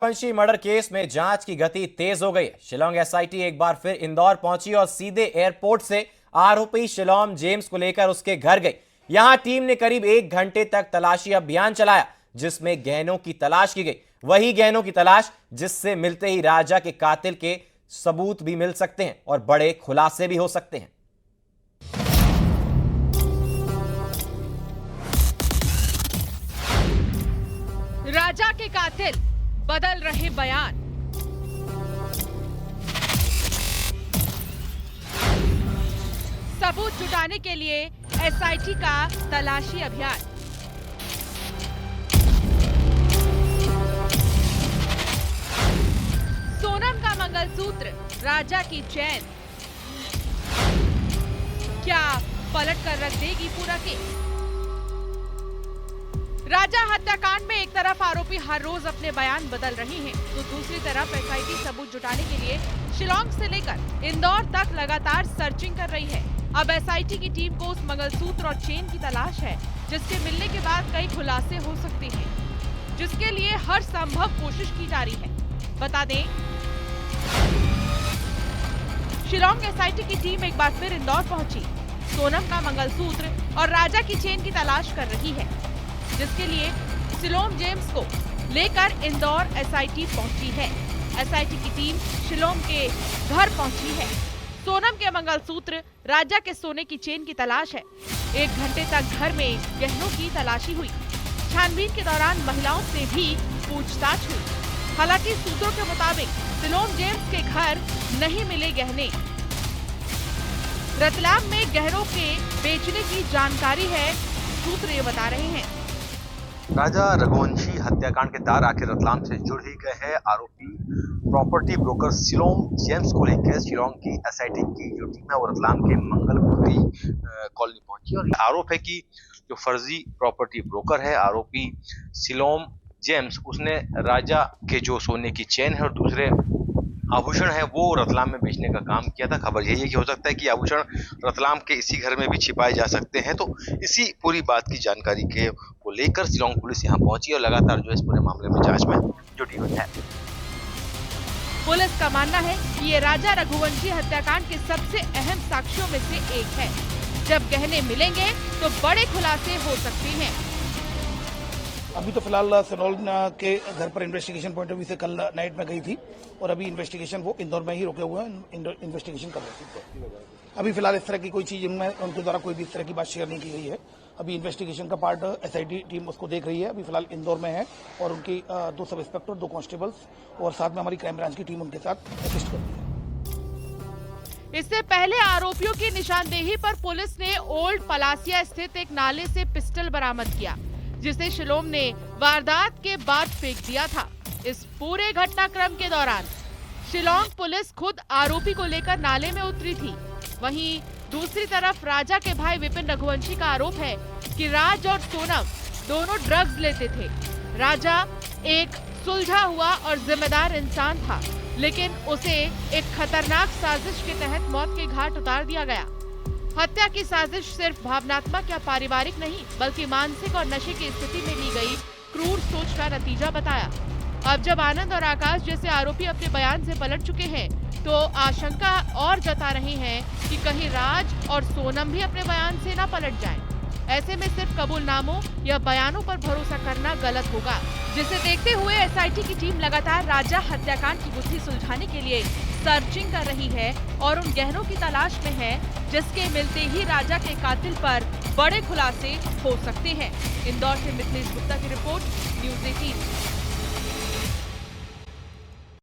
वंशी murder case में जांच की गति तेज हो गई है। शिलोंग एसआईटी एक बार फिर इंदौर पहुंची और सीधे एयरपोर्ट से आरोपी शिलोंग जेम्स को लेकर उसके घर गई। यहां टीम ने करीब 1 घंटे तक तलाशी अभियान चलाया, जिसमें गहनों की तलाश की गई। वही गहनों की तलाश जिससे मिलते ही राजा के कातिल के सबूत भी मिल सकते हैं और बड़े खुलासे भी हो सकते हैं। राजा के कातिल बदल रहे बयान। सबूत जुटाने के लिए एसआईटी का तलाशी अभियान। सोनम का मंगलसूत्र, राजा की चैन, क्या पलट कर रख देगी पूरा केस? राजा हत्याकांड में एक तरफ आरोपी हर रोज अपने बयान बदल रहे हैं, तो दूसरी तरफ एसआईटी सबूत जुटाने के लिए शिलोंग से लेकर इंदौर तक लगातार सर्चिंग कर रही है। अब एसआईटी की टीम को उस मंगलसूत्र और चेन की तलाश है, जिसके मिलने के बाद कई खुलासे हो सकते हैं, जिसके लिए हर संभव कोशिश की जा रही है। बता दें, शिलोंग एसआईटी की टीम एक बार फिर इंदौर पहुंची, सोनम का मंगलसूत्र और राजा की चेन की तलाश कर रही है, जिसके लिए शिलोंग जेम्स को लेकर इंदौर एसआईटी पहुंची है। एसआईटी की टीम शिलोंग के घर पहुंची है। सोनम के मंगलसूत्र, राजा के सोने की चेन की तलाश है। 1 घंटे तक घर में गहनों की तलाशी हुई। छानबीन के दौरान महिलाओं से भी पूछताछ हुई। हालांकि सूत्रों के मुताबिक शिलोंग जेम्स के घर नहीं मिले गहने। रतलाम में गहनों के बेचने की जानकारी है, सूत्र ये बता रहे हैं। राजा रघुवंशी हत्याकांड के तार आखिर रतलाम से जुड़ ही गए हैं। आरोपी प्रॉपर्टी ब्रोकर शिलोंग जेम्स को लेकर शिलोंग की एसआईटी की जो टीम है वो रतलाम के मंगलमूर्ति कॉलोनी पहुंची और आरोप है कि जो फर्जी प्रॉपर्टी ब्रोकर है आरोपी शिलोंग जेम्स, उसने राजा के जो सोने की चेन है और दूसरे आभूषण है वो रतलाम में बेचने का काम किया था। खबर यही है कि हो सकता है कि आभूषण रतलाम के इसी घर में भी छिपाए जा सकते हैं। तो इसी पूरी बात की जानकारी के को लेकर शिलोंग पुलिस यहां पहुंची और लगातार जो इस पूरे मामले में जांच में जुटी हुई है। पुलिस का मानना है कि ये राजा रघुवंशी हत्याकांड के सबसे अहम साक्ष्यों में से एक है। जब गहने मिलेंगे तो बड़े खुलासे हो सकते हैं। अभी तो फिलहाल सनोल के घर पर इन्वेस्टिगेशन पॉइंट ऑफ व्यू से कल नाइट में गई थी और अभी इन्वेस्टिगेशन वो इंदौर में ही रुके हुए हैं, इन्वेस्टिगेशन कर रहे थे। अभी फिलहाल इस तरह की कोई चीज उनके द्वारा कोई भी इस तरह की बात शेयर नहीं की गई है। अभी इन्वेस्टिगेशन का पार्ट एसआईटी टीम उसको देख रही है। अभी फिलहाल इंदौर में है और उनकी 2 सब इंस्पेक्टर, 2 कांस्टेबल्स और साथ में हमारी क्राइम ब्रांच की टीम उनके साथ असिस्ट कर रही है। इससे पहले आरोपियों की निशानदेही पर पुलिस ने ओल्ड पलासिया स्थित एक नाले से पिस्टल बरामद किया, जिसे शिलोंग ने वारदात के बाद फेंक दिया था। इस पूरे घटनाक्रम के दौरान शिलोंग पुलिस खुद आरोपी को लेकर नाले में उतरी थी। वहीं दूसरी तरफ राजा के भाई विपिन रघुवंशी का आरोप है कि राज और सोनम दोनों ड्रग्स लेते थे। राजा एक सुलझा हुआ और जिम्मेदार इंसान था, लेकिन उसे एक खतरनाक साजिश के तहत मौत के घाट उतार दिया गया। हत्या की साजिश सिर्फ भावनात्मक या पारिवारिक नहीं, बल्कि मानसिक और नशे की स्थिति में ली गई क्रूर सोच का नतीजा बताया। अब जब आनंद और आकाश जैसे आरोपी अपने बयान से पलट चुके हैं, तो आशंका और जता रहे हैं कि कहीं राज और सोनम भी अपने बयान से न पलट जाएं। ऐसे में सिर्फ कबूलनामों या बयानों पर भरोसा करना गलत होगा, जिसे देखते हुए एसआईटी की टीम लगातार राजा हत्याकांड की गुत्थी सुलझाने के लिए सर्चिंग कर रही है और उन गहनों की तलाश में है, जिसके मिलते ही राजा के कातिल पर बड़े खुलासे हो सकते हैं। इंदौर से मिथिलेश गुप्ता की रिपोर्ट, न्यूज़ 18।